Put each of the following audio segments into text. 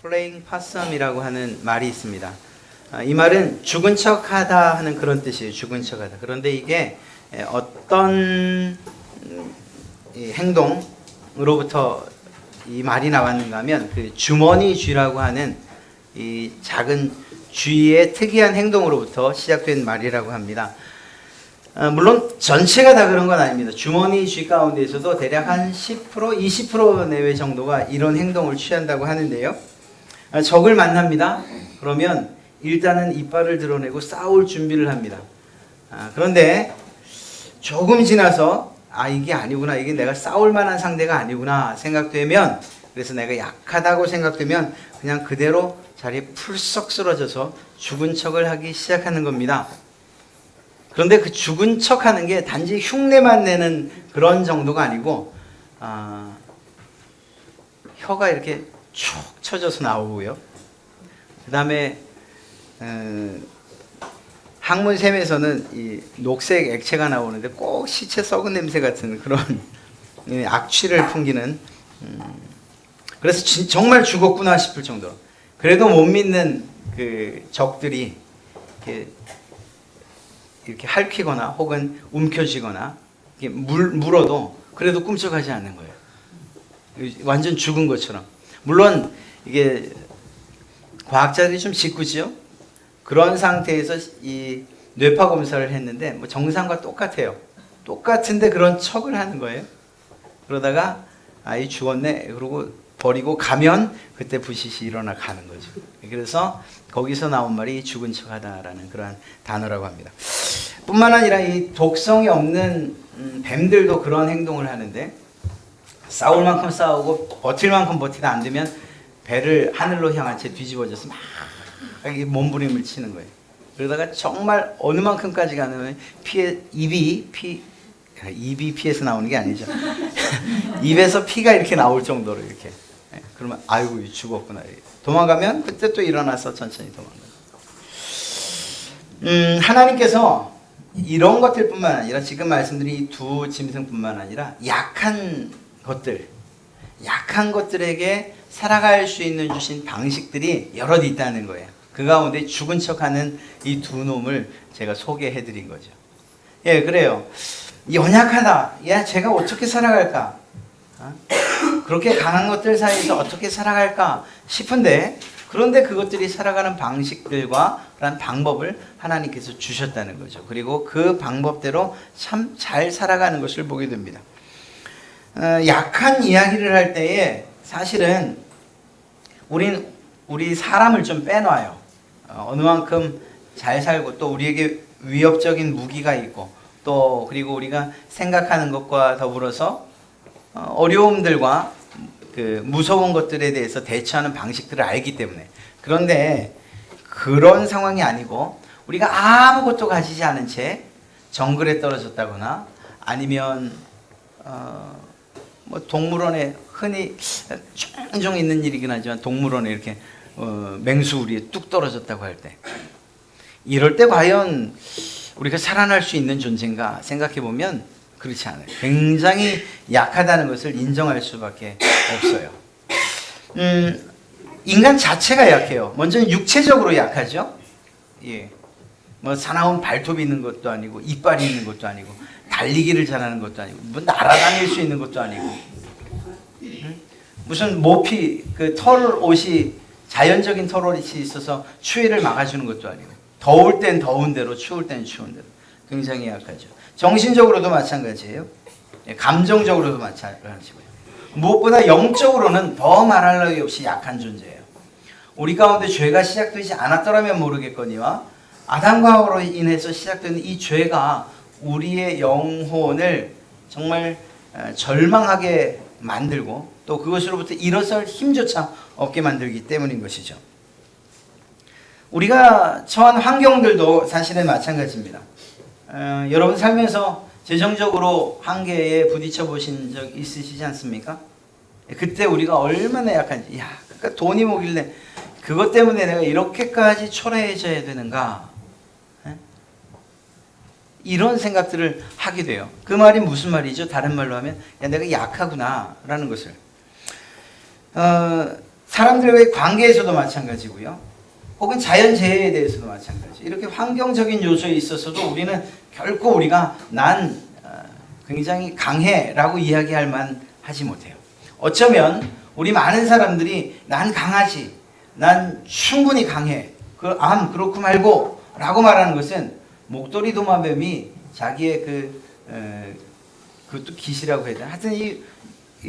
playing possum이라고 하는 말이 있습니다. 이 말은 죽은 척하다 하는 그런 뜻이에요. 죽은 척하다. 그런데 이게 어떤 행동으로부터 이 말이 나왔는가 하면 그 주머니 쥐라고 하는 이 작은 쥐의 특이한 행동으로부터 시작된 말이라고 합니다. 물론 전체가 다 그런 건 아닙니다. 주머니 쥐 가운데에서도 대략 한 10%, 20% 내외 정도가 이런 행동을 취한다고 하는데요. 적을 만납니다. 그러면 일단은 이빨을 드러내고 싸울 준비를 합니다. 그런데 조금 지나서 이게 아니구나, 이게 내가 싸울 만한 상대가 아니구나 생각되면, 그래서 내가 약하다고 생각되면 그냥 그대로 자리에 풀썩 쓰러져서 죽은 척을 하기 시작하는 겁니다. 그런데 그 죽은 척하는 게 단지 흉내만 내는 그런 정도가 아니고 혀가 이렇게 쭉 쳐져서 나오고요. 그 다음에 항문샘에서는 이 녹색 액체가 나오는데 꼭 시체 썩은 냄새 같은 그런 악취를 풍기는, 그래서 정말 죽었구나 싶을 정도로, 그래도 못 믿는 그 적들이 이렇게 핥히거나 혹은 움켜쥐거나 물어도 그래도 꿈쩍하지 않는 거예요. 완전 죽은 것처럼. 물론 이게 과학자들이 좀 짓궂죠. 그런 상태에서 이 뇌파 검사를 했는데 뭐 정상과 똑같아요. 똑같은데 그런 척을 하는 거예요. 그러다가 이 죽었네 그러고 버리고 가면 그때 부시시 일어나 가는 거죠. 그래서 거기서 나온 말이 죽은 척하다라는 그러한 단어라고 합니다. 뿐만 아니라 이 독성이 없는 뱀들도 그런 행동을 하는데, 싸울 만큼 싸우고 버틸 만큼 버티다 안 되면 배를 하늘로 향한 채 뒤집어져서 막 몸부림을 치는 거예요. 그러다가 정말 어느 만큼까지 가면 입이 피에서 나오는 게 아니죠. 입에서 피가 이렇게 나올 정도로 이렇게. 그러면 아이고 죽었구나. 도망가면 그때 또 일어나서 천천히 도망가요. 하나님께서 이런 것들뿐만 아니라 지금 말씀드린 이 두 짐승뿐만 아니라 약한 것들에게 살아갈 수 있는 주신 방식들이 여럿 있다는 거예요. 그 가운데 죽은 척하는 이 두 놈을 제가 소개해 드린 거죠. 예, 그래요. 연약하다. 야, 제가 어떻게 살아갈까? 그렇게 강한 것들 사이에서 어떻게 살아갈까 싶은데, 그런데 그것들이 살아가는 방식들과 그런 방법을 하나님께서 주셨다는 거죠. 그리고 그 방법대로 참 잘 살아가는 것을 보게 됩니다. 약한 이야기를 할 때에 사실은 우리 사람을 좀 빼놔요. 어느 만큼 잘 살고 또 우리에게 위협적인 무기가 있고 또 그리고 우리가 생각하는 것과 더불어서 어려움들과 그 무서운 것들에 대해서 대처하는 방식들을 알기 때문에. 그런데 그런 상황이 아니고 우리가 아무것도 가지지 않은 채 정글에 떨어졌다거나 아니면 뭐 동물원에 흔히 종종 있는 일이긴 하지만 동물원에 이렇게 맹수우리에 뚝 떨어졌다고 할 때, 이럴 때 과연 우리가 살아날 수 있는 존재인가 생각해 보면 그렇지 않아요. 굉장히 약하다는 것을 인정할 수밖에 없어요. 인간 자체가 약해요. 먼저는 육체적으로 약하죠. 예. 뭐 사나운 발톱이 있는 것도 아니고 이빨이 있는 것도 아니고 달리기를 잘하는 것도 아니고 뭐 날아다닐 수 있는 것도 아니고 무슨 모피 그 털옷이 자연적인 털옷이 있어서 추위를 막아주는 것도 아니고 더울 땐 더운 대로 추울 땐 추운 대로 굉장히 약하죠. 정신적으로도 마찬가지예요. 감정적으로도 마찬가지고요. 무엇보다 영적으로는 더 말할 나위 없이 약한 존재예요. 우리 가운데 죄가 시작되지 않았더라면 모르겠거니와 아담과 하와로 인해서 시작되는 이 죄가 우리의 영혼을 정말 절망하게 만들고 또 그것으로부터 일어설 힘조차 없게 만들기 때문인 것이죠. 우리가 처한 환경들도 사실은 마찬가지입니다. 여러분 살면서 재정적으로 한계에 부딪혀 보신 적 있으시지 않습니까? 그때 우리가 얼마나 약한지, 그러니까 돈이 뭐길래 그것 때문에 내가 이렇게까지 초라해져야 되는가? 이런 생각들을 하게 돼요. 그 말이 무슨 말이죠? 다른 말로 하면 내가 약하구나 라는 것을. 사람들과의 관계에서도 마찬가지고요. 혹은 자연재해에 대해서도 마찬가지. 이렇게 환경적인 요소에 있어서도 우리는 결코 우리가 난 굉장히 강해라고 이야기할 만 하지 못해요. 어쩌면 우리 많은 사람들이 난 강하지, 난 충분히 강해, 그렇고 말고 라고 말하는 것은 목도리 도마뱀이 자기의 그것도 깃이라고 해야 되나? 하여튼 이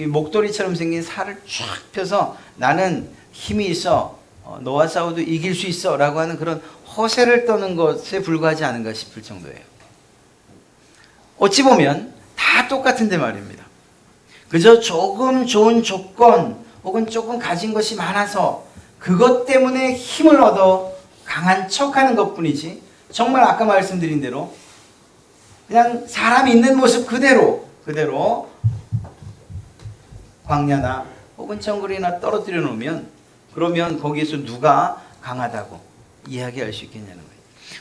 목도리처럼 생긴 살을 쫙 펴서 나는 힘이 있어, 너와 싸워도 이길 수 있어 라고 하는 그런 허세를 떠는 것에 불과하지 않은가 싶을 정도예요. 어찌 보면 다 똑같은데 말입니다. 그저 조금 좋은 조건 혹은 조금 가진 것이 많아서 그것 때문에 힘을 얻어 강한 척하는 것뿐이지, 정말 아까 말씀드린 대로 그냥 사람이 있는 모습 그대로 광야나 혹은 정글이나 떨어뜨려 놓으면, 그러면 거기에서 누가 강하다고 이야기할 수 있겠냐는 거예요.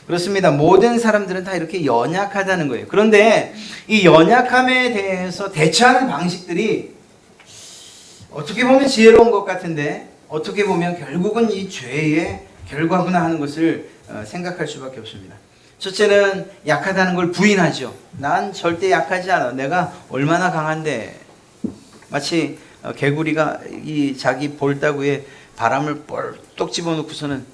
그렇습니다. 모든 사람들은 다 이렇게 연약하다는 거예요. 그런데 이 연약함에 대해서 대처하는 방식들이 어떻게 보면 지혜로운 것 같은데 어떻게 보면 결국은 이 죄의 결과구나 하는 것을 생각할 수밖에 없습니다. 첫째는 약하다는 걸 부인하죠. 난 절대 약하지 않아. 내가 얼마나 강한데. 마치 개구리가 이 자기 볼따구에 바람을 뻘떡 집어넣고서는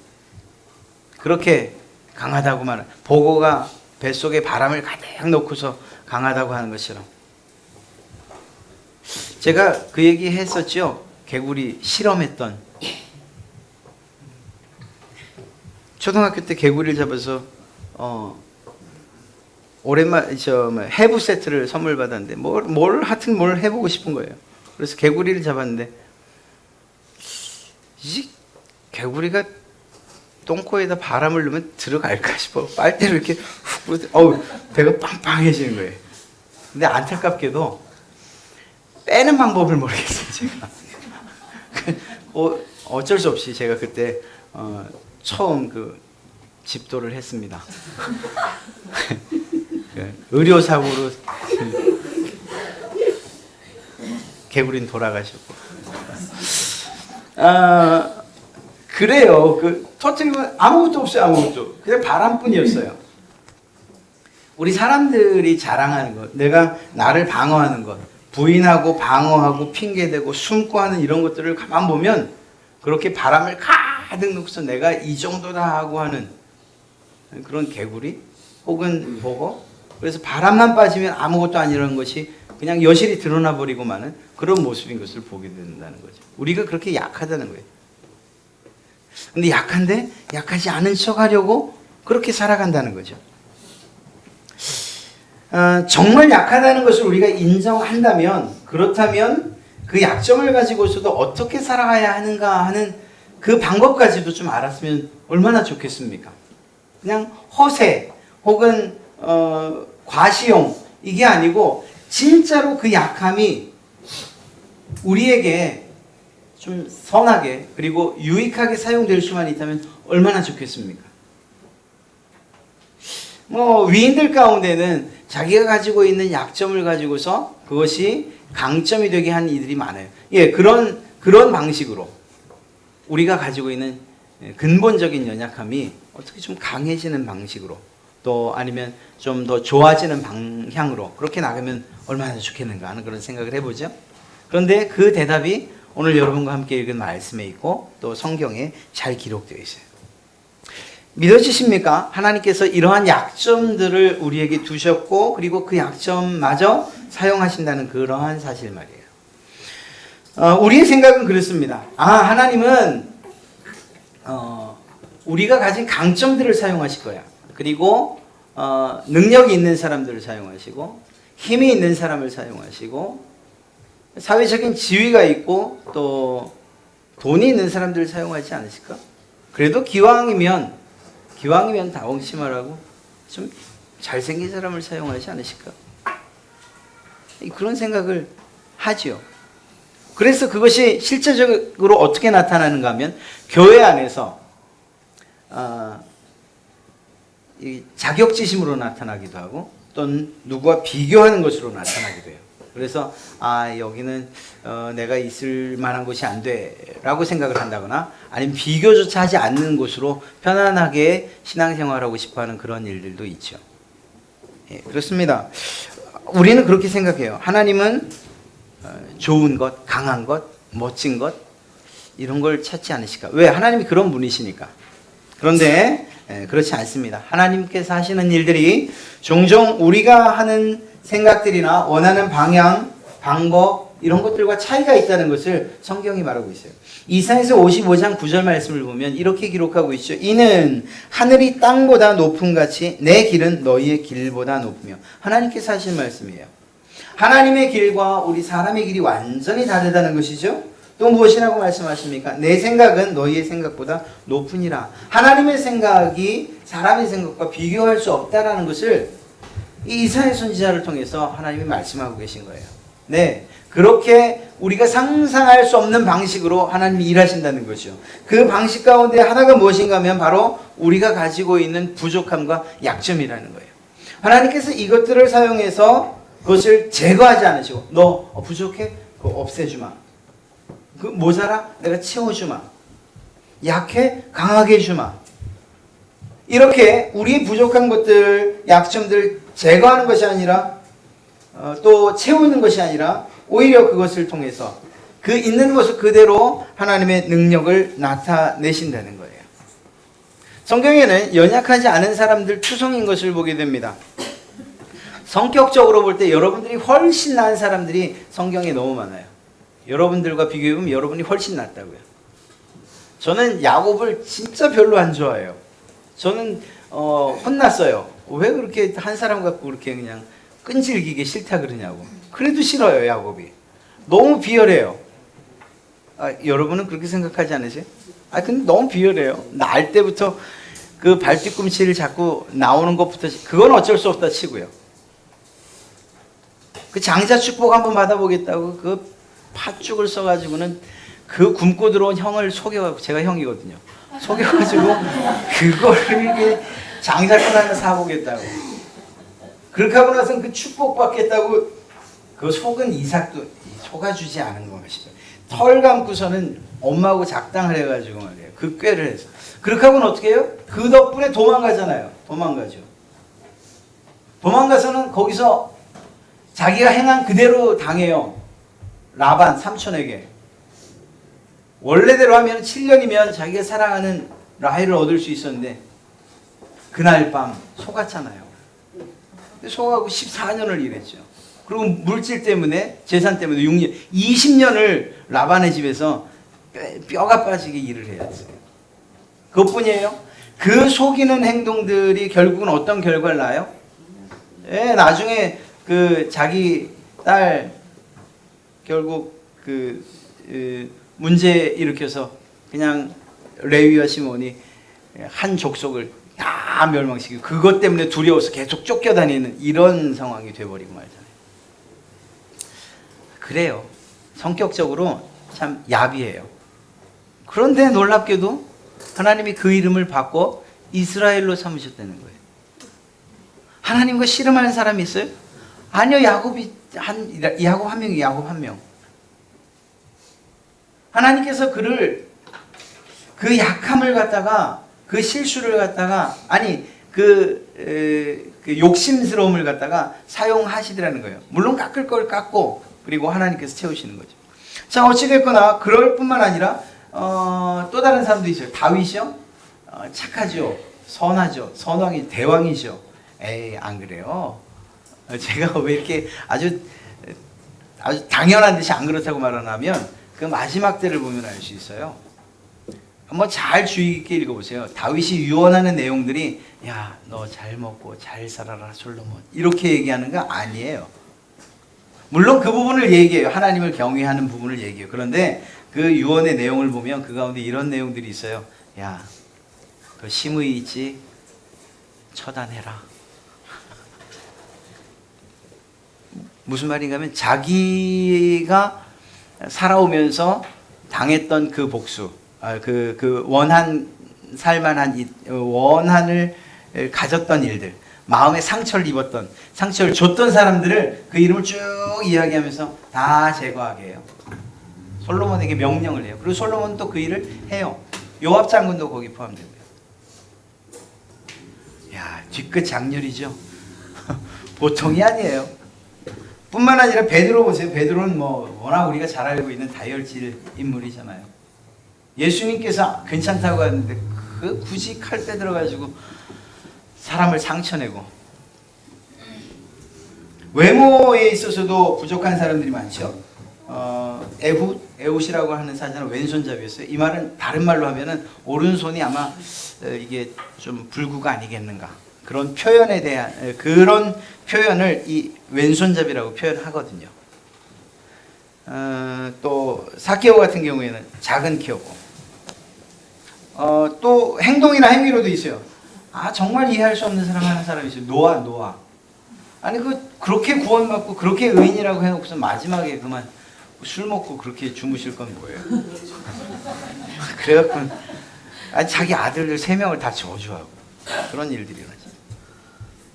그렇게 강하다고 말하는, 보고가 뱃속에 바람을 가득 넣고서 강하다고 하는 것처럼. 제가 그 얘기 했었죠. 개구리 실험했던. 초등학교 때 개구리를 잡아서 오랜만에 해부 세트를 선물 받았는데 하여튼 뭘 해보고 싶은 거예요. 그래서 개구리를 잡았는데 이 개구리가 똥코에다 바람을 넣으면 들어갈까 싶어 빨대로 이렇게 훅 배가 빵빵해지는 거예요. 근데 안타깝게도 빼는 방법을 모르겠어요. 제가 어쩔 수 없이 제가 그때 처음 집도를 했습니다. 의료사고로 개구리는 돌아가셨고. 그래요. 터뜨리면 아무것도 없어요. 아무것도. 그냥 바람뿐이었어요. 우리 사람들이 자랑하는 것, 내가 나를 방어하는 것, 부인하고 방어하고 핑계대고 숨고 하는 이런 것들을 가만 보면 그렇게 바람을 가득 넣고서 내가 이 정도다 하고 하는 그런 개구리 혹은 보고, 그래서 바람만 빠지면 아무것도 아니라는 것이 그냥 여실히 드러나 버리고 마는 그런 모습인 것을 보게 된다는 거죠. 우리가 그렇게 약하다는 거예요. 근데 약한데 약하지 않은 척 하려고 그렇게 살아간다는 거죠. 정말 약하다는 것을 우리가 인정한다면, 그렇다면 그 약점을 가지고서도 어떻게 살아가야 하는가 하는 그 방법까지도 좀 알았으면 얼마나 좋겠습니까? 그냥 허세 혹은 과시용 이게 아니고 진짜로 그 약함이 우리에게 좀 선하게 그리고 유익하게 사용될 수만 있다면 얼마나 좋겠습니까? 위인들 가운데는 자기가 가지고 있는 약점을 가지고서 그것이 강점이 되게 한 이들이 많아요. 예, 그런 방식으로 우리가 가지고 있는 근본적인 연약함이 어떻게 좀 강해지는 방식으로, 또 아니면 좀 더 좋아지는 방향으로 그렇게 나가면 얼마나 좋겠는가 하는 그런 생각을 해보죠. 그런데 그 대답이 오늘 여러분과 함께 읽은 말씀에 있고 또 성경에 잘 기록되어 있어요. 믿어지십니까? 하나님께서 이러한 약점들을 우리에게 두셨고 그리고 그 약점마저 사용하신다는 그러한 사실 말이에요. 우리의 생각은 그렇습니다. 하나님은 우리가 가진 강점들을 사용하실 거야. 그리고 능력이 있는 사람들을 사용하시고 힘이 있는 사람을 사용하시고 사회적인 지위가 있고 또 돈이 있는 사람들을 사용하지 않으실까? 그래도 기왕이면 다홍심하라고 좀 잘생긴 사람을 사용하지 않으실까? 그런 생각을 하지요. 그래서 그것이 실제적으로 어떻게 나타나는가 하면 교회 안에서 이 자격지심으로 나타나기도 하고 또는 누구와 비교하는 것으로 나타나기도 해요. 그래서 여기는 내가 있을 만한 곳이 안 돼라고 생각을 한다거나 아니면 비교조차 하지 않는 곳으로 편안하게 신앙생활하고 싶어하는 그런 일들도 있죠. 예, 그렇습니다. 우리는 그렇게 생각해요. 하나님은 좋은 것, 강한 것, 멋진 것 이런 걸 찾지 않으실까? 왜? 하나님이 그런 분이시니까. 그런데 그렇지 않습니다. 하나님께서 하시는 일들이 종종 우리가 하는 생각들이나 원하는 방향, 방법 이런 것들과 차이가 있다는 것을 성경이 말하고 있어요. 이사야서 55장 9절 말씀을 보면 이렇게 기록하고 있죠. 이는 하늘이 땅보다 높음 같이 내 길은 너희의 길보다 높으며. 하나님께서 하신 말씀이에요. 하나님의 길과 우리 사람의 길이 완전히 다르다는 것이죠. 또 무엇이라고 말씀하십니까? 내 생각은 너희의 생각보다 높으니라. 하나님의 생각이 사람의 생각과 비교할 수 없다라는 것을 이 이사야 선지자를 통해서 하나님이 말씀하고 계신 거예요. 네, 그렇게 우리가 상상할 수 없는 방식으로 하나님이 일하신다는 거죠. 그 방식 가운데 하나가 무엇인가 하면 바로 우리가 가지고 있는 부족함과 약점이라는 거예요. 하나님께서 이것들을 사용해서 그것을 제거하지 않으시고 너 부족해? 그거 없애주마. 그 모자라? 내가 채워주마. 약해? 강하게 해주마. 이렇게 우리 부족한 것들, 약점들 제거하는 것이 아니라 또 채우는 것이 아니라 오히려 그것을 통해서 그 있는 모습 그대로 하나님의 능력을 나타내신다는 거예요. 성경에는 연약하지 않은 사람들 투성인 것을 보게 됩니다. 성격적으로 볼 때 여러분들이 훨씬 나은 사람들이 성경에 너무 많아요. 여러분들과 비교해보면 여러분이 훨씬 낫다고요. 저는 야곱을 진짜 별로 안 좋아해요. 저는 혼났어요. 왜 그렇게 한 사람 갖고 그렇게 그냥 끈질기게 싫다 그러냐고. 그래도 싫어요, 야곱이. 너무 비열해요. 여러분은 그렇게 생각하지 않으세요? 근데 너무 비열해요. 날 때부터 그 발뒤꿈치를 잡고 나오는 것부터 그건 어쩔 수 없다 치고요. 그 장자 축복 한번 받아보겠다고 그 팥죽을 써가지고는 그 굶고 들어온 형을 속여가지고, 제가 형이거든요. 속여가지고 그거를 이렇게 장사꾼 하나 사보겠다고. 그렇게 하고 나서는 그 축복받겠다고 그 속은 이삭도 속아주지 않은 것이죠. 털 감고서는 엄마하고 작당을 해가지고 말이에요. 그 꾀를 해서. 그렇게 하고는 어떻게 해요? 그 덕분에 도망가잖아요. 도망가죠. 도망가서는 거기서 자기가 행한 그대로 당해요. 라반 삼촌에게. 원래대로 하면 7년이면 자기가 사랑하는 라헬을 얻을 수 있었는데 그날 밤 속았잖아요. 속하고 14년을 일했죠. 그리고 물질 때문에 재산 때문에 6년, 20년을 라반의 집에서 뼈가 빠지게 일을 해야 했어요. 그것뿐이에요. 그 속이는 행동들이 결국은 어떤 결과를 낳아요? 나중에 그 자기 딸 결국 문제 일으켜서 그냥 레위와 시몬이 한 족속을 다 멸망시키고 그것 때문에 두려워서 계속 쫓겨다니는 이런 상황이 돼버리고 말잖아요. 그래요. 성격적으로 참 야비해요. 그런데 놀랍게도 하나님이 그 이름을 바꿔 이스라엘로 삼으셨다는 거예요. 하나님과 씨름하는 사람이 있어요? 아니요. 야곱 한 명이 야곱 한 명. 하나님께서 그를 그 약함을 갖다가 그 실수를 갖다가 그 욕심스러움을 갖다가 사용하시더라는 거예요. 물론 깎을 걸 깎고 그리고 하나님께서 채우시는 거죠. 자, 어찌됐거나 그럴 뿐만 아니라 또 다른 사람도 있어요. 다윗이요? 착하죠. 선하죠. 선왕이 대왕이죠. 에이, 안 그래요. 제가 왜 이렇게 아주 당연한 듯이 안 그렇다고 말하냐면 그 마지막 때를 보면 알 수 있어요. 한번 잘 주의 깊게 읽어보세요. 다윗이 유언하는 내용들이 야, 너 잘 먹고 잘 살아라 솔로몬 이렇게 얘기하는 거 아니에요. 물론 그 부분을 얘기해요. 하나님을 경외하는 부분을 얘기해요. 그런데 그 유언의 내용을 보면 그 가운데 이런 내용들이 있어요. 야, 그 심의 있지? 처단해라. 무슨 말인가 하면 자기가 살아오면서 당했던 그 복수, 원한 살만한 원한을 가졌던 일들, 마음에 상처를 입었던, 상처를 줬던 사람들을 그 이름을 쭉 쭉 이야기하면서 다 제거하게 해요. 솔로몬에게 명령을 해요. 그리고 솔로몬은 또 그 일을 해요. 요압 장군도 거기 포함되고요. 야, 뒤끝 장렬이죠. 보통이 아니에요. 뿐만 아니라 베드로 보세요. 베드로는 뭐 워낙 우리가 잘 알고 있는 다혈질 인물이잖아요. 예수님께서 괜찮다고 하는데 그 굳이 칼 빼들어가지고 사람을 상처내고, 외모에 있어서도 부족한 사람들이 많죠. 에훗이라고 하는 사자는 왼손잡이였어요. 이 말은 다른 말로 하면은 오른손이 아마 이게 좀 불구가 아니겠는가, 그런 표현에 대한 그런 표현을 이 왼손잡이라고 표현하거든요. 또 사케오 같은 경우에는 작은 키였고, 또 행동이나 행위로도 있어요. 정말 이해할 수 없는 사람 하는 사람이 있어요. 노아. 아니 그렇게 구원받고 그렇게 의인이라고 해놓고서 마지막에 그만 술 먹고 그렇게 주무실 건 뭐예요? 그래갖고 자기 아들들 3명을 다 저주하고 그런 일들이 일어나죠.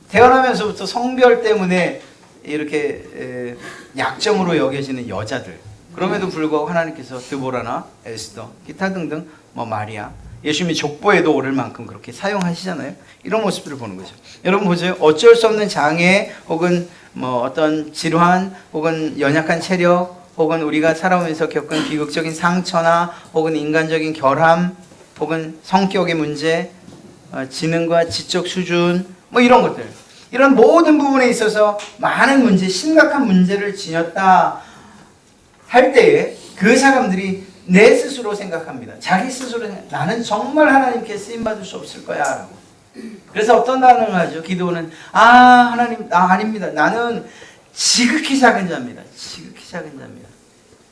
태어나면서부터 성별 때문에 이렇게 약점으로 여겨지는 여자들, 그럼에도 불구하고 하나님께서 드보라나 에스더, 기타 등등 마리아, 예수님이 족보에도 오를 만큼 그렇게 사용하시잖아요. 이런 모습들을 보는 거죠. 여러분 보세요. 어쩔 수 없는 장애, 혹은 어떤 질환, 혹은 연약한 체력, 혹은 우리가 살아오면서 겪은 비극적인 상처나 혹은 인간적인 결함, 혹은 성격의 문제, 지능과 지적 수준, 이런 것들, 이런 모든 부분에 있어서 많은 문제, 심각한 문제를 지녔다 할 때에 그 사람들이 내 스스로 생각합니다. 자기 스스로 나는 정말 하나님께 쓰임받을 수 없을 거야 라고. 그래서 어떤 반응을 하죠? 기도는 하나님 아닙니다. 나는 지극히 작은 자입니다. 지극히 작은 자입니다.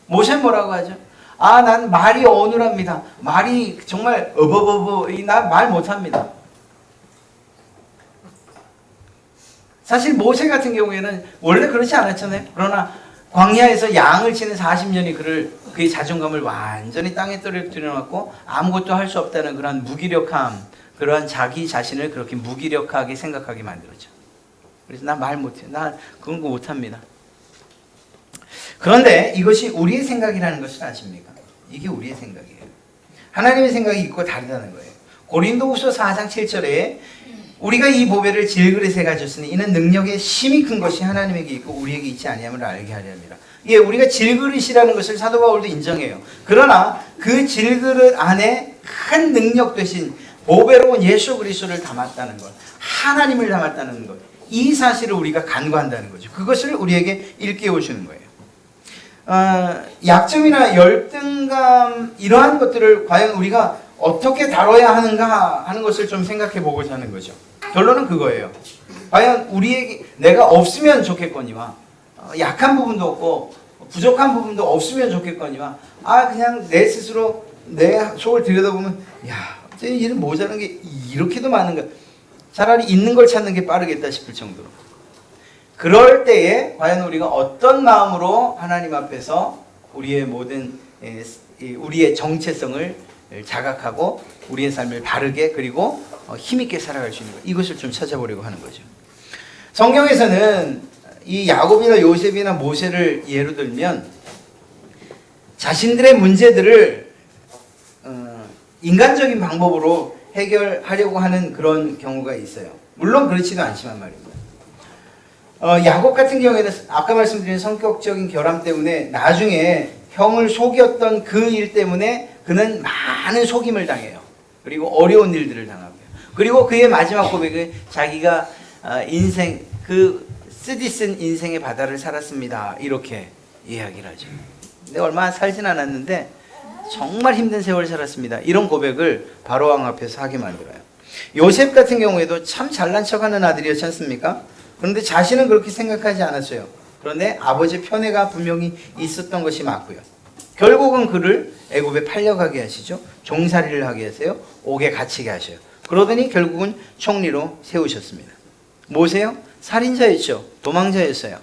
모세는 뭐라고 하죠? 난 말이 어눌합니다. 말이 정말 나 말 못합니다. 사실 모세 같은 경우에는 원래 그렇지 않았잖아요. 그러나 광야에서 양을 치는 40년이 그의 자존감을 완전히 땅에 떨어뜨려놨고 아무것도 할 수 없다는 그러한 무기력함, 그러한 자기 자신을 그렇게 무기력하게 생각하게 만들었죠. 그래서 나 말 못해. 나 그런 거 못합니다. 그런데 이것이 우리의 생각이라는 것을 아십니까? 이게 우리의 생각이에요. 하나님의 생각이 있고 다르다는 거예요. 고린도후서 4장 7절에 우리가 이 보배를 질그릇에 가졌으니 이는 능력의 심히 큰 것이 하나님에게 있고 우리에게 있지 아니함을 알게 하려 함이라. 예, 우리가 질그릇이라는 것을 사도 바울도 인정해요. 그러나 그 질그릇 안에 큰 능력 대신 보배로운 예수 그리스도를 담았다는 것, 하나님을 담았다는 것, 이 사실을 우리가 간과한다는 거죠. 그것을 우리에게 일깨워 주는 거예요. 약점이나 열등감, 이러한 것들을 과연 우리가 어떻게 다뤄야 하는가 하는 것을 좀 생각해 보고자 하는 거죠. 결론은 그거예요. 과연 우리에게 내가 없으면 좋겠거니와 약한 부분도 없고 부족한 부분도 없으면 좋겠거니와 그냥 내 스스로 내 속을 들여다보면 얘는 모자란 게 이렇게도 많은가, 차라리 있는 걸 찾는 게 빠르겠다 싶을 정도로. 그럴 때에 과연 우리가 어떤 마음으로 하나님 앞에서 우리의 모든 우리의 정체성을 자각하고 우리의 삶을 바르게 그리고 힘있게 살아갈 수 있는 것, 이것을 좀 찾아보려고 하는 거죠. 성경에서는 이 야곱이나 요셉이나 모세를 예로 들면 자신들의 문제들을 인간적인 방법으로 해결하려고 하는 그런 경우가 있어요. 물론 그렇지도 않지만 말입니다. 야곱 같은 경우에는 아까 말씀드린 성격적인 결함 때문에 나중에 형을 속였던 그 일 때문에 그는 많은 속임을 당해요. 그리고 어려운 일들을 당하고요. 그리고 그의 마지막 고백은 자기가 인생, 쓰디쓴 인생의 바다를 살았습니다. 이렇게 이야기를 하죠. 근데 얼마 살진 않았는데 정말 힘든 세월 살았습니다. 이런 고백을 바로왕 앞에서 하게 만들어요. 요셉 같은 경우에도 참 잘난 척하는 아들이었지 않습니까? 그런데 자신은 그렇게 생각하지 않았어요. 그런데 아버지의 편애가 분명히 있었던 것이 맞고요. 결국은 그를 애굽에 팔려가게 하시죠. 종살이를 하게 하세요. 옥에 갇히게 하셔요. 그러더니 결국은 총리로 세우셨습니다. 모세요? 살인자였죠. 도망자였어요.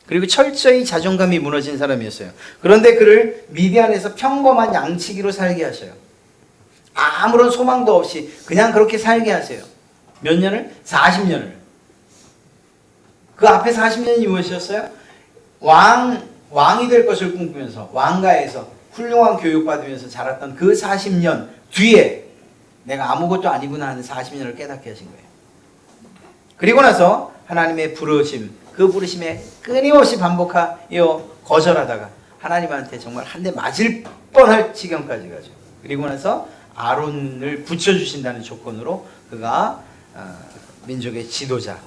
그리고 철저히 자존감이 무너진 사람이었어요. 그런데 그를 미디안에서 평범한 양치기로 살게 하셔요. 아무런 소망도 없이 그냥 그렇게 살게 하세요. 몇 년을? 40년을. 그 앞에 40년이 무엇이었어요? 왕이 될 것을 꿈꾸면서 왕가에서 훌륭한 교육받으면서 자랐던 그 40년 뒤에 내가 아무것도 아니구나 하는 40년을 깨닫게 하신 거예요. 그리고 나서 하나님의 부르심, 그 부르심에 끊임없이 반복하여 거절하다가 하나님한테 정말 한 대 맞을 뻔할 지경까지 가죠. 그리고 나서 아론을 붙여주신다는 조건으로 그가 민족의 지도자,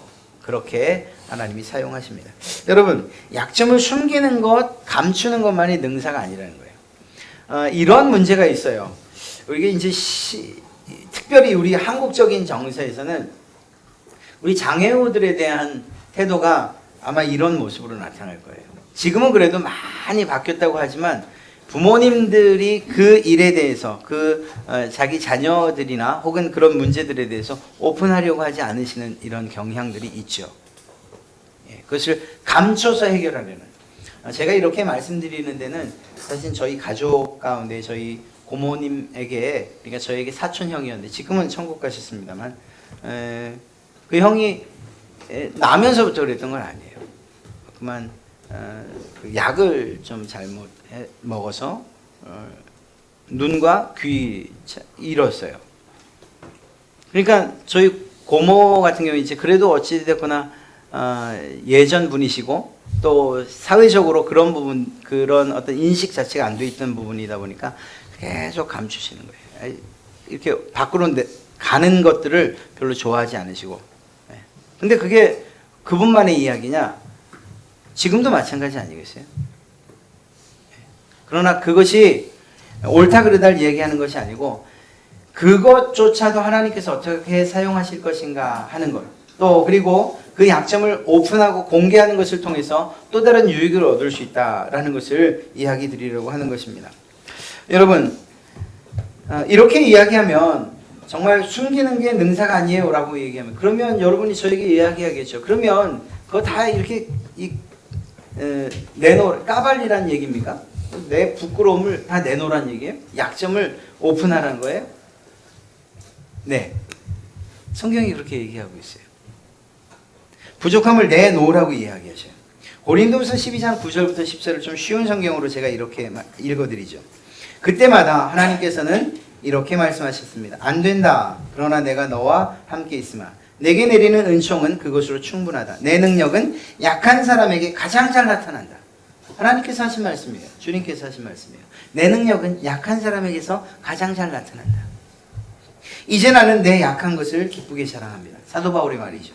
그렇게 하나님이 사용하십니다. 여러분, 약점을 숨기는 것, 감추는 것만이 능사가 아니라는 거예요. 이런 문제가 있어요. 우리가 이제 특별히 우리 한국적인 정서에서는 우리 장애우들에 대한 태도가 아마 이런 모습으로 나타날 거예요. 지금은 그래도 많이 바뀌었다고 하지만 부모님들이 그 일에 대해서 자기 자녀들이나 혹은 그런 문제들에 대해서 오픈하려고 하지 않으시는 이런 경향들이 있죠. 그것을 감춰서 해결하려는. 제가 이렇게 말씀드리는 데는 사실 저희 가족 가운데 저희 고모님에게, 그러니까 저에게 사촌 형이었는데 지금은 천국 가셨습니다만, 그 형이 나면서부터 그랬던 건 아니에요. 그만 그 약을 좀 잘못 먹어서 눈과 귀 잃었어요. 그러니까 저희 고모 같은 경우 이제 그래도 어찌 됐거나 예전 분이시고 또 사회적으로 그런 부분, 그런 어떤 인식 자체가 안 돼 있던 부분이다 보니까 계속 감추시는 거예요. 이렇게 밖으로 가는 것들을 별로 좋아하지 않으시고. 근데 그게 그분만의 이야기냐? 지금도 마찬가지 아니겠어요? 그러나 그것이 옳다 그르다를 얘기하는 것이 아니고 그것조차도 하나님께서 어떻게 사용하실 것인가 하는 것, 또 그리고 그 약점을 오픈하고 공개하는 것을 통해서 또 다른 유익을 얻을 수 있다라는 것을 이야기 드리려고 하는 것입니다. 여러분, 이렇게 이야기하면 정말 숨기는 게 능사가 아니에요 라고 얘기하면, 그러면 여러분이 저에게 이야기하겠죠. 그러면 그거 다 이렇게 까발리란 얘기입니까? 내 부끄러움을 다 내놓으란 얘기예요? 약점을 오픈하라는 거예요? 네, 성경이 그렇게 얘기하고 있어요. 부족함을 내놓으라고 이야기하셔요. 고린도후서 12장 9절부터 10절을 좀 쉬운 성경으로 제가 이렇게 읽어드리죠. 그때마다 하나님께서는 이렇게 말씀하셨습니다. 안 된다. 그러나 내가 너와 함께 있으마. 내게 내리는 은총은 그것으로 충분하다. 내 능력은 약한 사람에게 가장 잘 나타난다. 하나님께서 하신 말씀이에요. 주님께서 하신 말씀이에요. 내 능력은 약한 사람에게서 가장 잘 나타난다. 이제 나는 내 약한 것을 기쁘게 자랑합니다. 사도 바울의 말이죠.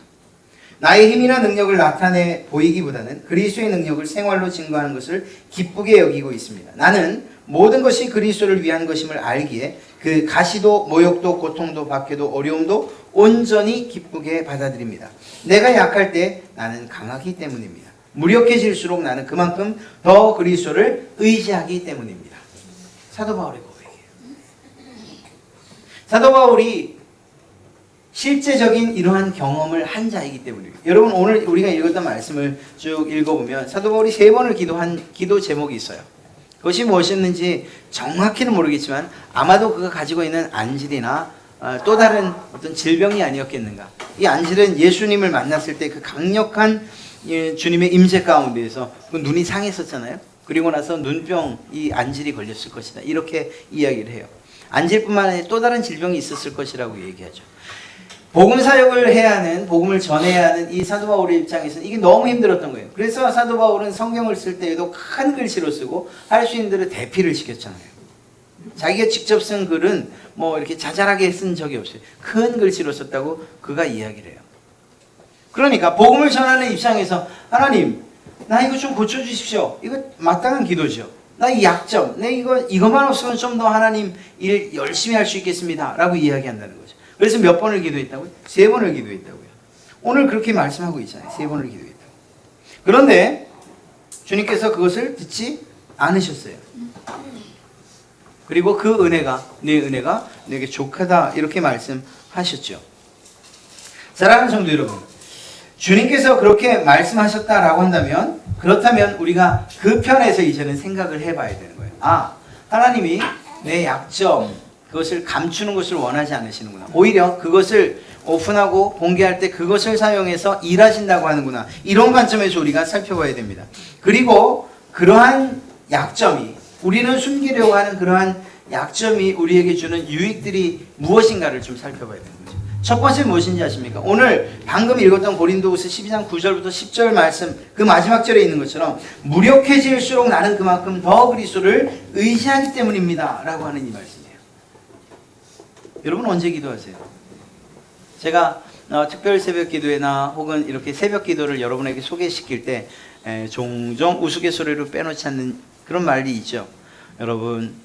나의 힘이나 능력을 나타내 보이기보다는 그리스도의 능력을 생활로 증거하는 것을 기쁘게 여기고 있습니다. 나는 모든 것이 그리스도를 위한 것임을 알기에 그 가시도 모욕도 고통도 박해도 어려움도 온전히 기쁘게 받아들입니다. 내가 약할 때 나는 강하기 때문입니다. 무력해질수록 나는 그만큼 더 그리스도를 의지하기 때문입니다. 사도 바울의 고백이에요. 사도 바울이 실제적인 이러한 경험을 한 자이기 때문입니다. 여러분, 오늘 우리가 읽었던 말씀을 쭉 읽어보면 사도 바울이 3번을 기도한 기도 제목이 있어요. 그것이 무엇이었는지 정확히는 모르겠지만 아마도 그가 가지고 있는 안질이나 또 다른 어떤 질병이 아니었겠는가. 이 안질은 예수님을 만났을 때 그 강력한 주님의 임재 가운데에서 그 눈이 상했었잖아요. 그리고 나서 눈병, 이 안질이 걸렸을 것이다. 이렇게 이야기를 해요. 안질뿐만 아니라 또 다른 질병이 있었을 것이라고 얘기하죠. 복음 사역을 해야 하는, 복음을 전해야 하는 이 사도 바울의 입장에서는 이게 너무 힘들었던 거예요. 그래서 사도 바울은 성경을 쓸 때에도 큰 글씨로 쓰고 할 수 있는 대로 대피를 시켰잖아요. 자기가 직접 쓴 글은 뭐 이렇게 자잘하게 쓴 적이 없어요. 큰 글씨로 썼다고 그가 이야기를 해요. 그러니까 복음을 전하는 입장에서 하나님, 나 이거 좀 고쳐주십시오. 이거 마땅한 기도죠. 나 이 약점, 내 이것만 없으면 좀 더 하나님 일 열심히 할 수 있겠습니다. 라고 이야기한다는 거죠. 그래서 몇 번을 기도했다고요? 3번을 기도했다고요. 오늘 그렇게 말씀하고 있잖아요. 3번을 기도했다고. 그런데 주님께서 그것을 듣지 않으셨어요. 그리고 그 은혜가, 내 은혜가 내게 족하다, 이렇게 말씀하셨죠. 사랑하는 성도 여러분, 주님께서 그렇게 말씀하셨다라고 한다면, 그렇다면 우리가 그 편에서 이제는 생각을 해봐야 되는 거예요. 아, 하나님이 내 약점, 그것을 감추는 것을 원하지 않으시는구나. 오히려 그것을 오픈하고 공개할 때 그것을 사용해서 일하신다고 하는구나. 이런 관점에서 우리가 살펴봐야 됩니다. 그리고 그러한 약점이, 우리는 숨기려고 하는 그러한 약점이 우리에게 주는 유익들이 무엇인가를 좀 살펴봐야 되는 거죠. 첫 번째 무엇인지 아십니까? 오늘 방금 읽었던 고린도후서 12장 9절부터 10절 말씀, 그 마지막 절에 있는 것처럼 무력해질수록 나는 그만큼 더 그리스도를 의지하기 때문입니다 라고 하는 이 말씀이에요. 여러분 언제 기도하세요? 제가 특별 새벽 기도회나 혹은 이렇게 새벽 기도를 여러분에게 소개시킬 때 종종 우스갯소리로 빼놓지 않는 그런 말이 있죠. 여러분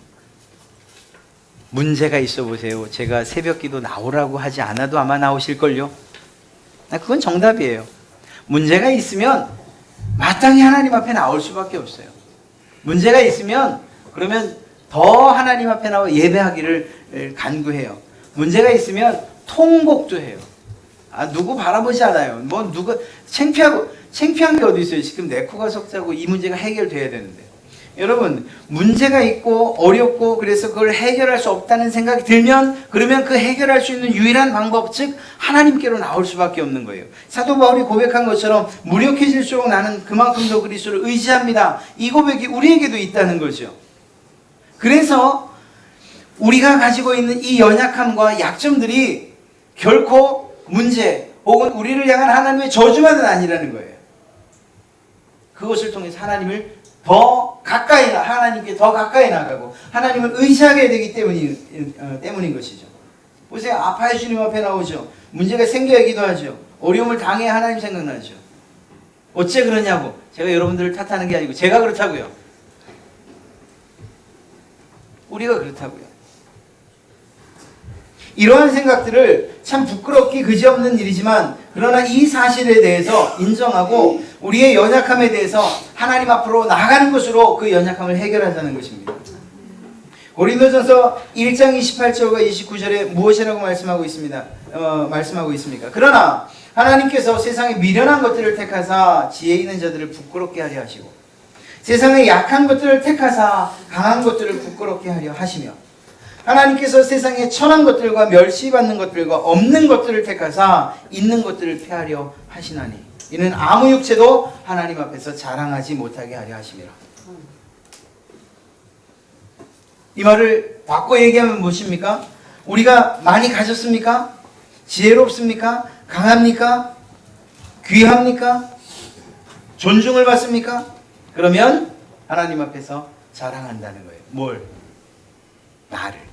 문제가 있어 보세요. 제가 새벽 기도 나오라고 하지 않아도 아마 나오실걸요. 그건 정답이에요. 문제가 있으면 마땅히 하나님 앞에 나올 수밖에 없어요. 문제가 있으면 그러면 더 하나님 앞에 나와 예배하기를 간구해요. 문제가 있으면 통곡도 해요. 누구 바라보지 않아요. 뭐 누가 창피한 게 어디 있어요. 지금 내 코가 석자고 이 문제가 해결돼야 되는데. 여러분 문제가 있고 어렵고 그래서 그걸 해결할 수 없다는 생각이 들면 그러면 그 해결할 수 있는 유일한 방법, 즉 하나님께로 나올 수밖에 없는 거예요. 사도 바울이 고백한 것처럼 무력해질수록 나는 그만큼 더 그리스도를 의지합니다. 이 고백이 우리에게도 있다는 거죠. 그래서 우리가 가지고 있는 이 연약함과 약점들이 결코 문제 혹은 우리를 향한 하나님의 저주만은 아니라는 거예요. 그것을 통해서 하나님을 더 가까이 하나님께 더 가까이 나가고 하나님을 의지하게 되기 때문인 것이죠. 보세요. 아파야 주님 앞에 나오죠. 문제가 생겨야 기도하죠. 어려움을 당해야 하나님 생각나죠. 어째 그러냐고. 제가 여러분들을 탓하는 게 아니고 제가 그렇다고요. 우리가 그렇다고요. 이러한 생각들을 참 부끄럽기 그지없는 일이지만 그러나 이 사실에 대해서 인정하고 우리의 연약함에 대해서 하나님 앞으로 나아가는 것으로 그 연약함을 해결하자는 것입니다. 고린도전서 1장 28절과 29절에 무엇이라고 말씀하고 있습니까? 그러나 하나님께서 세상의 미련한 것들을 택하사 지혜 있는 자들을 부끄럽게 하려 하시고 세상의 약한 것들을 택하사 강한 것들을 부끄럽게 하려 하시며 하나님께서 세상의 천한 것들과 멸시받는 것들과 없는 것들을 택하사 있는 것들을 폐하려 하시나니 이는 아무 육체도 하나님 앞에서 자랑하지 못하게 하려 하심이라. 이 말을 바꿔 얘기하면 무엇입니까? 우리가 많이 가졌습니까? 지혜롭습니까? 강합니까? 귀합니까? 존중을 받습니까? 그러면 하나님 앞에서 자랑한다는 거예요. 뭘? 나를.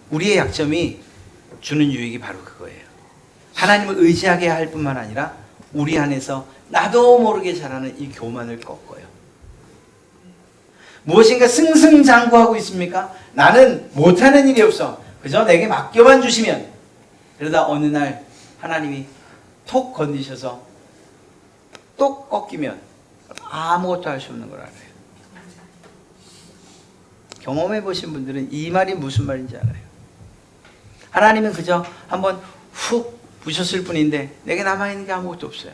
우리의 약점이 주는 유익이 바로 그거예요. 하나님을 의지하게 할 뿐만 아니라 우리 안에서 나도 모르게 자라는 이 교만을 꺾어요. 무엇인가 승승장구하고 있습니까? 나는 못하는 일이 없어. 그저 내게 맡겨만 주시면. 그러다 어느 날 하나님이 톡 건드셔서 똑 꺾이면 아무것도 할 수 없는 걸 알아요. 경험해 보신 분들은 이 말이 무슨 말인지 알아요. 하나님은 그저 한번 훅 부셨을 뿐인데 내게 남아있는 게 아무것도 없어요.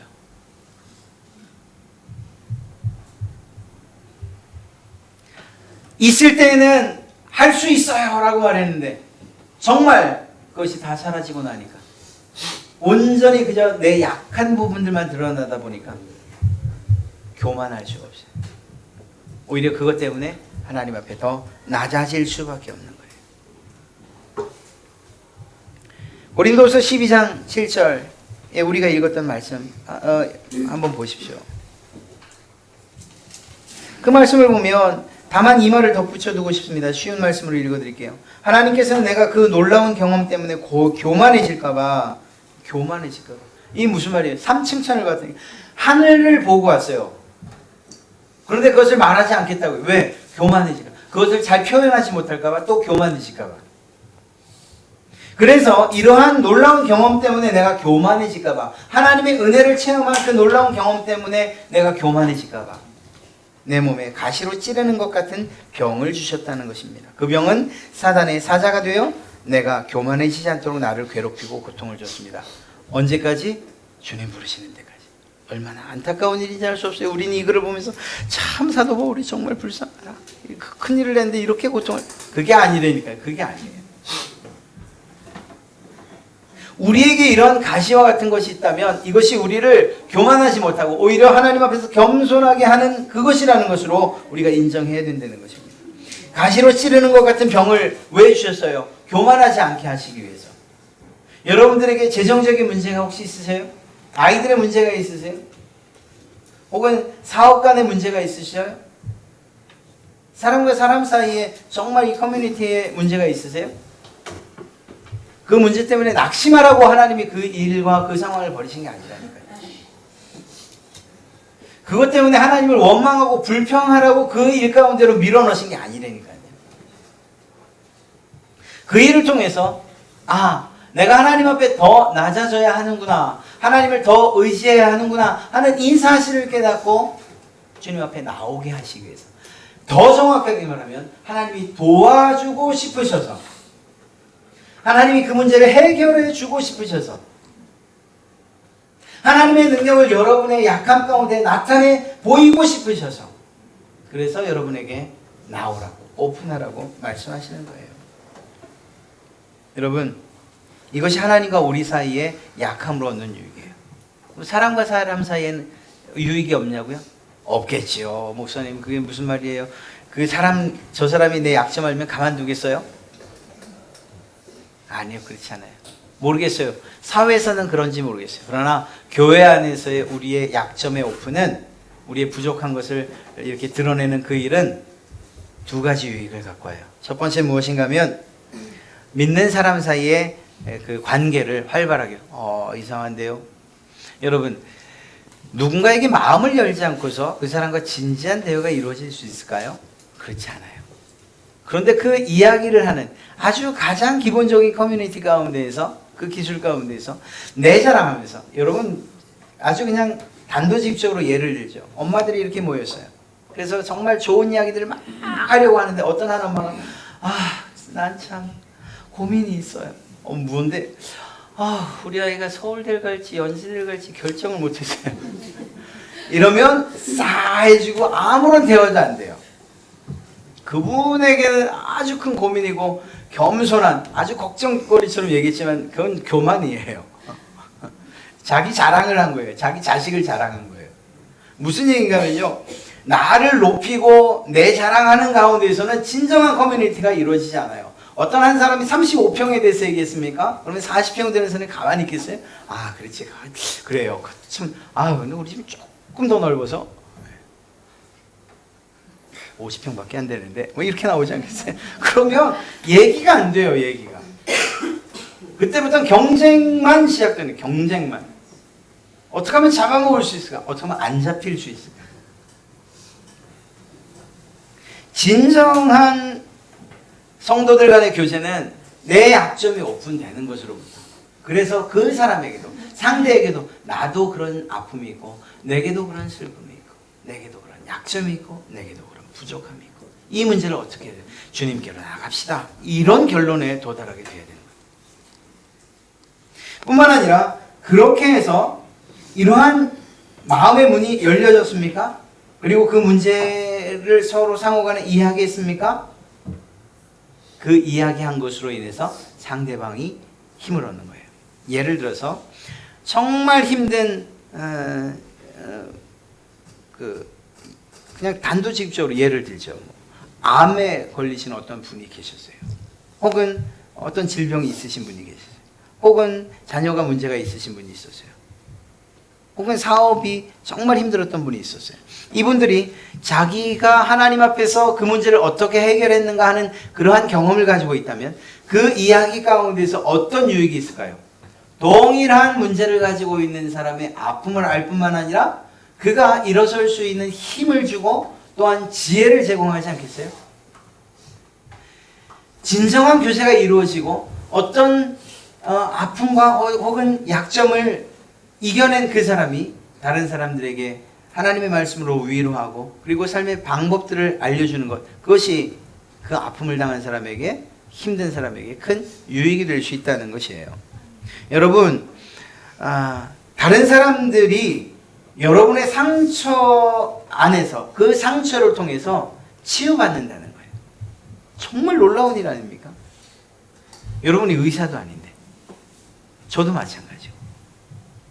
있을 때는 할 수 있어요 라고 말했는데 정말 그것이 다 사라지고 나니까 온전히 그저 내 약한 부분들만 드러나다 보니까 교만할 수가 없어요. 오히려 그것 때문에 하나님 앞에 더 낮아질 수밖에 없는 거예요. 고린도서 12장 7절에 우리가 읽었던 말씀 한번 보십시오. 그 말씀을 보면 다만 이 말을 덧붙여 두고 싶습니다. 쉬운 말씀으로 읽어드릴게요. 하나님께서는 내가 그 놀라운 경험 때문에 교만해질까봐. 이게 무슨 말이에요? 삼층천을 같은 하늘을 보고 왔어요. 그런데 그것을 말하지 않겠다고요. 왜? 교만해질까? 그것을 잘 표현하지 못할까봐, 또 교만해질까봐. 그래서 이러한 놀라운 경험 때문에 내가 교만해질까봐, 하나님의 은혜를 체험한 그 놀라운 경험 때문에 내가 교만해질까봐 내 몸에 가시로 찌르는 것 같은 병을 주셨다는 것입니다. 그 병은 사단의 사자가 되어 내가 교만해지지 않도록 나를 괴롭히고 고통을 줬습니다. 언제까지? 주님 부르시는 데까지. 얼마나 안타까운 일인지 알 수 없어요. 우리는 이 글을 보면서 참 사도 바울이 정말 불쌍하다. 큰일을 했는데 이렇게 고통을. 그게 아니라니까요. 그게 아니에요. 우리에게 이런 가시와 같은 것이 있다면 이것이 우리를 교만하지 못하고 오히려 하나님 앞에서 겸손하게 하는 그것이라는 것으로 우리가 인정해야 된다는 것입니다. 가시로 찌르는 것 같은 병을 왜 주셨어요? 교만하지 않게 하시기 위해서. 여러분들에게 재정적인 문제가 혹시 있으세요? 아이들의 문제가 있으세요? 혹은 사업 간의 문제가 있으셔요? 사람과 사람 사이에 정말 이 커뮤니티에 문제가 있으세요? 그 문제 때문에 낙심하라고 하나님이 그 일과 그 상황을 버리신 게 아니라니까요. 그것 때문에 하나님을 원망하고 불평하라고 그 일 가운데로 밀어넣으신 게 아니라니까요. 그 일을 통해서 내가 하나님 앞에 더 낮아져야 하는구나, 하나님을 더 의지해야 하는구나 하는 이 사실을 깨닫고 주님 앞에 나오게 하시기 위해서, 더 정확하게 말하면 하나님이 도와주고 싶으셔서, 하나님이 그 문제를 해결해 주고 싶으셔서, 하나님의 능력을 여러분의 약함 가운데 나타내 보이고 싶으셔서, 그래서 여러분에게 나오라고, 오픈하라고 말씀하시는 거예요. 여러분, 이것이 하나님과 우리 사이에 약함으로 얻는 유익이에요. 사람과 사람 사이에는 유익이 없냐고요? 없겠지요. 목사님, 그게 무슨 말이에요? 저 사람이 내 약점 알면 가만두겠어요? 아니요, 그렇지 않아요. 모르겠어요. 사회에서는 그런지 모르겠어요. 그러나 교회 안에서의 우리의 약점의 오픈은, 우리의 부족한 것을 이렇게 드러내는 그 일은 두 가지 유익을 갖고 와요. 첫 번째 무엇인가 하면, 믿는 사람 사이에 그 관계를 활발하게, 이상한데요. 여러분, 누군가에게 마음을 열지 않고서 그 사람과 진지한 대화가 이루어질 수 있을까요? 그렇지 않아요. 그런데 그 이야기를 하는 아주 가장 기본적인 커뮤니티 가운데에서, 그 기술 가운데에서 내 자랑하면서, 여러분 아주 그냥 단도직입적으로 예를 들죠. 엄마들이 이렇게 모였어요. 그래서 정말 좋은 이야기들을 막 하려고 하는데 어떤 한 엄마가 난 참 고민이 있어요. 뭔데? 우리 아이가 서울대를 갈지 연세대를 갈지 결정을 못했어요. 이러면 싸해지고 아무런 대화도 안 돼요. 그분에게는 아주 큰 고민이고 겸손한, 아주 걱정거리처럼 얘기했지만 그건 교만이에요. 자기 자랑을 한 거예요. 자기 자식을 자랑한 거예요. 무슨 얘기인가 하면요, 나를 높이고 내 자랑하는 가운데에서는 진정한 커뮤니티가 이루어지지 않아요. 어떤 한 사람이 35평에 대해서 얘기했습니까? 그러면 40평 되는 사람이 가만히 있겠어요? 그렇지. 그래요. 참, 근데 우리 집이 조금 더 넓어서 50평밖에 안 되는데, 이렇게 나오지 않겠어요? 그러면 얘기가 안 돼요, 얘기가. 그때부터는 경쟁만 시작되는, 경쟁만. 어떻게 하면 잡아먹을 수 있을까? 어떻게 하면 안 잡힐 수 있을까? 진정한 성도들 간의 교제는 내 약점이 오픈되는 것으로부터, 그래서 그 사람에게도, 상대에게도 나도 그런 아픔이 있고, 내게도 그런 슬픔이 있고, 내게도 그런 약점이 있고, 내게도 그런 부족함이 있고, 이 문제를 어떻게 해야 돼요? 주님께로 나아갑시다, 이런 결론에 도달하게 돼야 되는 거예요. 뿐만 아니라 그렇게 해서 이러한 마음의 문이 열려졌습니까? 그리고 그 문제를 서로 상호간에 이야기했습니까? 그 이야기한 것으로 인해서 상대방이 힘을 얻는 거예요. 예를 들어서 정말 힘든 그냥 단도직입적으로 예를 들죠. 암에 걸리신 어떤 분이 계셨어요. 혹은 어떤 질병이 있으신 분이 계셨어요. 혹은 자녀가 문제가 있으신 분이 있었어요. 혹은 사업이 정말 힘들었던 분이 있었어요. 이분들이 자기가 하나님 앞에서 그 문제를 어떻게 해결했는가 하는 그러한 경험을 가지고 있다면 그 이야기 가운데서 어떤 유익이 있을까요? 동일한 문제를 가지고 있는 사람의 아픔을 알 뿐만 아니라 그가 일어설 수 있는 힘을 주고 또한 지혜를 제공하지 않겠어요? 진정한 교제가 이루어지고 어떤 아픔과 혹은 약점을 이겨낸 그 사람이 다른 사람들에게 하나님의 말씀으로 위로하고 그리고 삶의 방법들을 알려주는 것, 그것이 그 아픔을 당한 사람에게, 힘든 사람에게 큰 유익이 될 수 있다는 것이에요. 여러분, 다른 사람들이 여러분의 상처 안에서 그 상처를 통해서 치유받는다는 거예요. 정말 놀라운 일 아닙니까? 여러분이 의사도 아닌데 저도 마찬가지고.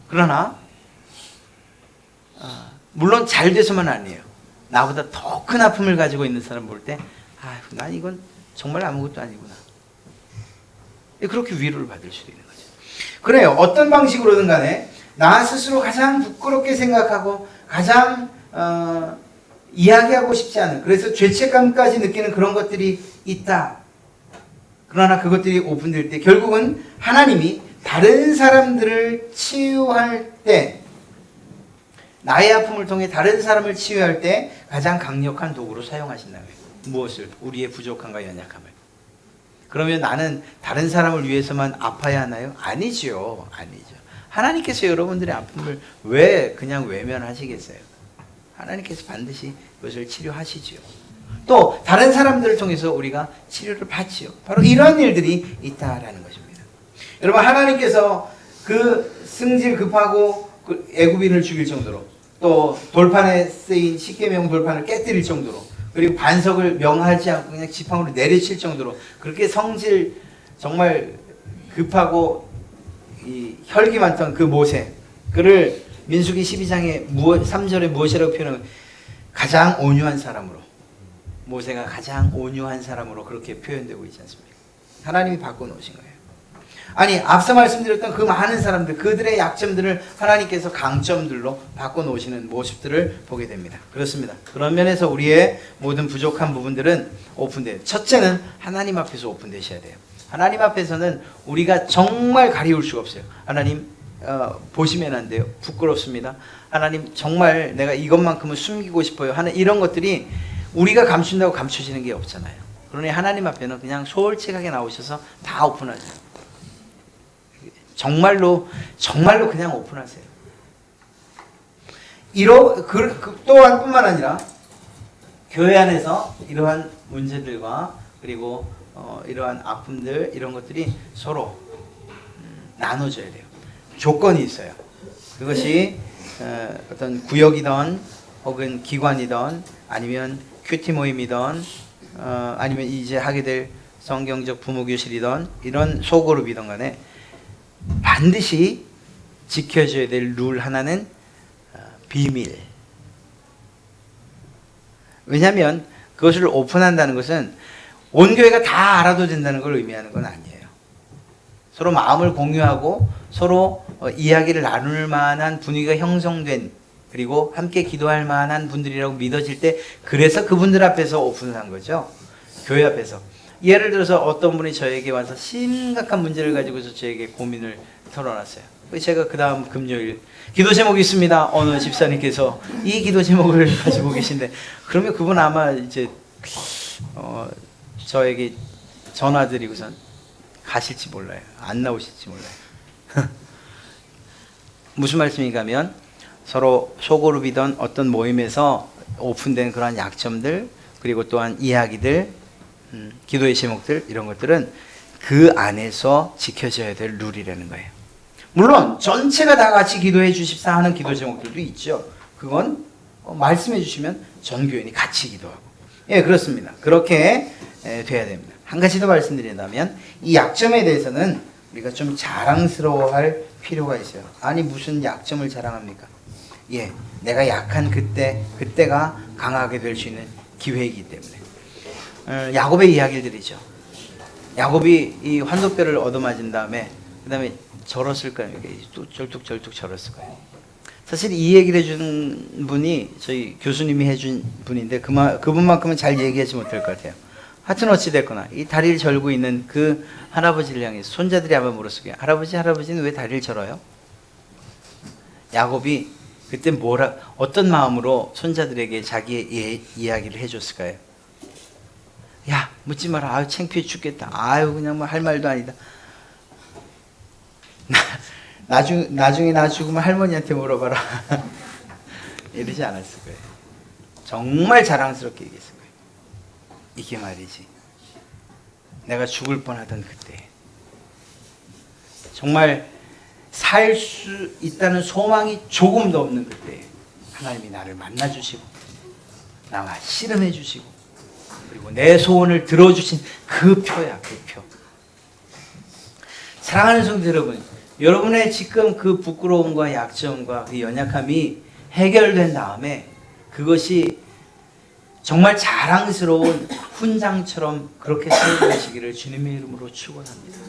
그러나 물론 잘 돼서만 아니에요. 나보다 더 큰 아픔을 가지고 있는 사람 볼 때 난 이건 정말 아무것도 아니구나. 그렇게 위로를 받을 수도 있는 거죠. 그래요. 어떤 방식으로든 간에 나 스스로 가장 부끄럽게 생각하고 가장 이야기하고 싶지 않은, 그래서 죄책감까지 느끼는 그런 것들이 있다. 그러나 그것들이 오픈될 때 결국은 하나님이 다른 사람들을 치유할 때, 나의 아픔을 통해 다른 사람을 치유할 때 가장 강력한 도구로 사용하신다는 거예요. 무엇을? 우리의 부족함과 연약함을. 그러면 나는 다른 사람을 위해서만 아파야 하나요? 아니죠. 하나님께서 여러분들의 아픔을 왜 그냥 외면하시겠어요? 하나님께서 반드시 그것을 치료하시죠. 또 다른 사람들을 통해서 우리가 치료를 받지요. 바로 이러한 일들이 있다라는 것입니다. 여러분, 하나님께서 그 승질 급하고 그 애굽인을 죽일 정도로, 또 돌판에 쓰인 십계명 돌판을 깨뜨릴 정도로, 그리고 반석을 명하지 않고 그냥 지팡이로 내리칠 정도로 그렇게 성질 정말 급하고 이 혈기 많던 그 모세, 그를 민수기 12장에 3절에 무엇이라고 표현하면 가장 온유한 사람으로, 모세가 가장 온유한 사람으로 그렇게 표현되고 있지 않습니까? 하나님이 바꿔놓으신 거예요. 아니, 앞서 말씀드렸던 그 많은 사람들, 그들의 약점들을 하나님께서 강점들로 바꿔놓으시는 모습들을 보게 됩니다. 그렇습니다. 그런 면에서 우리의 모든 부족한 부분들은 오픈돼요. 첫째는 하나님 앞에서 오픈되셔야 돼요. 하나님 앞에서는 우리가 정말 가리울 수가 없어요. 하나님 보시면 안 돼요. 부끄럽습니다. 하나님 정말 내가 이것만큼은 숨기고 싶어요 하는 이런 것들이 우리가 감춘다고 감추시는 게 없잖아요. 그러니 하나님 앞에는 그냥 솔직하게 나오셔서 다 오픈하세요. 정말로 그냥 오픈하세요. 또한 뿐만 아니라 교회 안에서 이러한 문제들과 그리고 이러한 아픔들, 이런 것들이 서로 나눠져야 돼요. 조건이 있어요. 그것이 어떤 구역이든 혹은 기관이든 아니면 큐티 모임이든 아니면 이제 하게 될 성경적 부모교실이든 이런 소그룹이든 간에 반드시 지켜줘야 될 룰 하나는 비밀. 왜냐하면 그것을 오픈한다는 것은 온 교회가 다 알아도 된다는 걸 의미하는 건 아니에요. 서로 마음을 공유하고 서로 이야기를 나눌 만한 분위기가 형성된, 그리고 함께 기도할 만한 분들이라고 믿어질 때, 그래서 그분들 앞에서 오픈한 거죠. 교회 앞에서. 예를 들어서 어떤 분이 저에게 와서 심각한 문제를 가지고서 저에게 고민을 털어놨어요. 제가 그 다음 금요일 기도 제목이 있습니다. 어느 집사님께서 이 기도 제목을 가지고 계신데, 그러면 그분 아마 이제 저에게 전화드리고선 가실지 몰라요. 안 나오실지 몰라요. 무슨 말씀인가 하면 서로 소그룹이든 어떤 모임에서 오픈된 그런 약점들, 그리고 또한 이야기들, 기도의 제목들, 이런 것들은 그 안에서 지켜져야 될 룰이라는 거예요. 물론 전체가 다 같이 기도해 주십사 하는 기도 제목들도 있죠. 그건 말씀해 주시면 전 교인이 같이 기도하고, 예, 그렇습니다. 그렇게 돼야 됩니다. 한 가지 더 말씀드린다면 이 약점에 대해서는 우리가 좀 자랑스러워할 필요가 있어요. 아니, 무슨 약점을 자랑합니까? 예, 내가 약한 그때가 강하게 될 수 있는 기회이기 때문에. 야곱의 이야기를 드리죠. 야곱이 이 환도뼈를 얻어맞은 다음에 그 다음에 절었을 거예요. 또 절뚝절뚝 절었을 거예요. 사실 이 얘기를 해준 분이 저희 교수님이 해준 분인데 그분만큼은 잘 얘기하지 못할 것 같아요. 하여튼 어찌됐거나 이 다리를 절고 있는 그 할아버지를 향해서 손자들이 아마 물었을 거예요. 할아버지는 왜 다리를 절어요? 야곱이 그때 어떤 마음으로 손자들에게 자기의 이야기를 해줬을까요? 야, 묻지 마라. 아유, 창피해 죽겠다. 아유, 그냥 뭐 할 말도 아니다. 나중에 나 죽으면 할머니한테 물어봐라. 이러지 않았을 거예요. 정말 자랑스럽게 얘기했을 거예요. 이게 말이지, 내가 죽을 뻔하던 그때, 정말 살 수 있다는 소망이 조금도 없는 그때 하나님이 나를 만나주시고 나와 씨름해 주시고 그리고 내 소원을 들어주신 그 표야, 그 표. 사랑하는 성도 여러분, 여러분의 지금 그 부끄러움과 약점과 그 연약함이 해결된 다음에 그것이 정말 자랑스러운 훈장처럼 그렇게 사용하시기를 주님의 이름으로 축원합니다.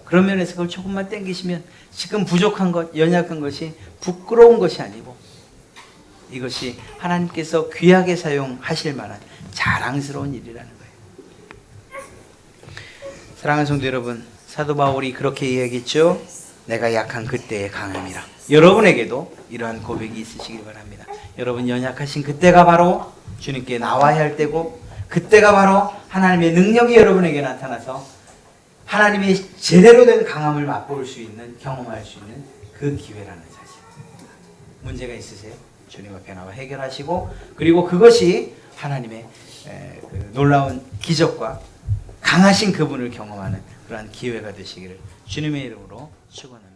그런 면에서 그걸 조금만 땡기시면 지금 부족한 것, 연약한 것이 부끄러운 것이 아니고 이것이 하나님께서 귀하게 사용하실 만한 자랑스러운 일이라는 거예요. 사랑하는 성도 여러분, 사도 바울이 그렇게 이야기했죠. 내가 약한 그때의 강함이라. 여러분에게도 이러한 고백이 있으시길 바랍니다. 여러분 연약하신 그때가 바로 주님께 나와야 할 때고, 그때가 바로 하나님의 능력이 여러분에게 나타나서 하나님의 제대로 된 강함을 맛볼 수 있는, 경험할 수 있는 그 기회라는 사실. 문제가 있으세요? 주님 앞에 나와 해결하시고, 그리고 그것이 하나님의 그 놀라운 기적과 강하신 그분을 경험하는 그러한 기회가 되시기를 주님의 이름으로 축원합니다.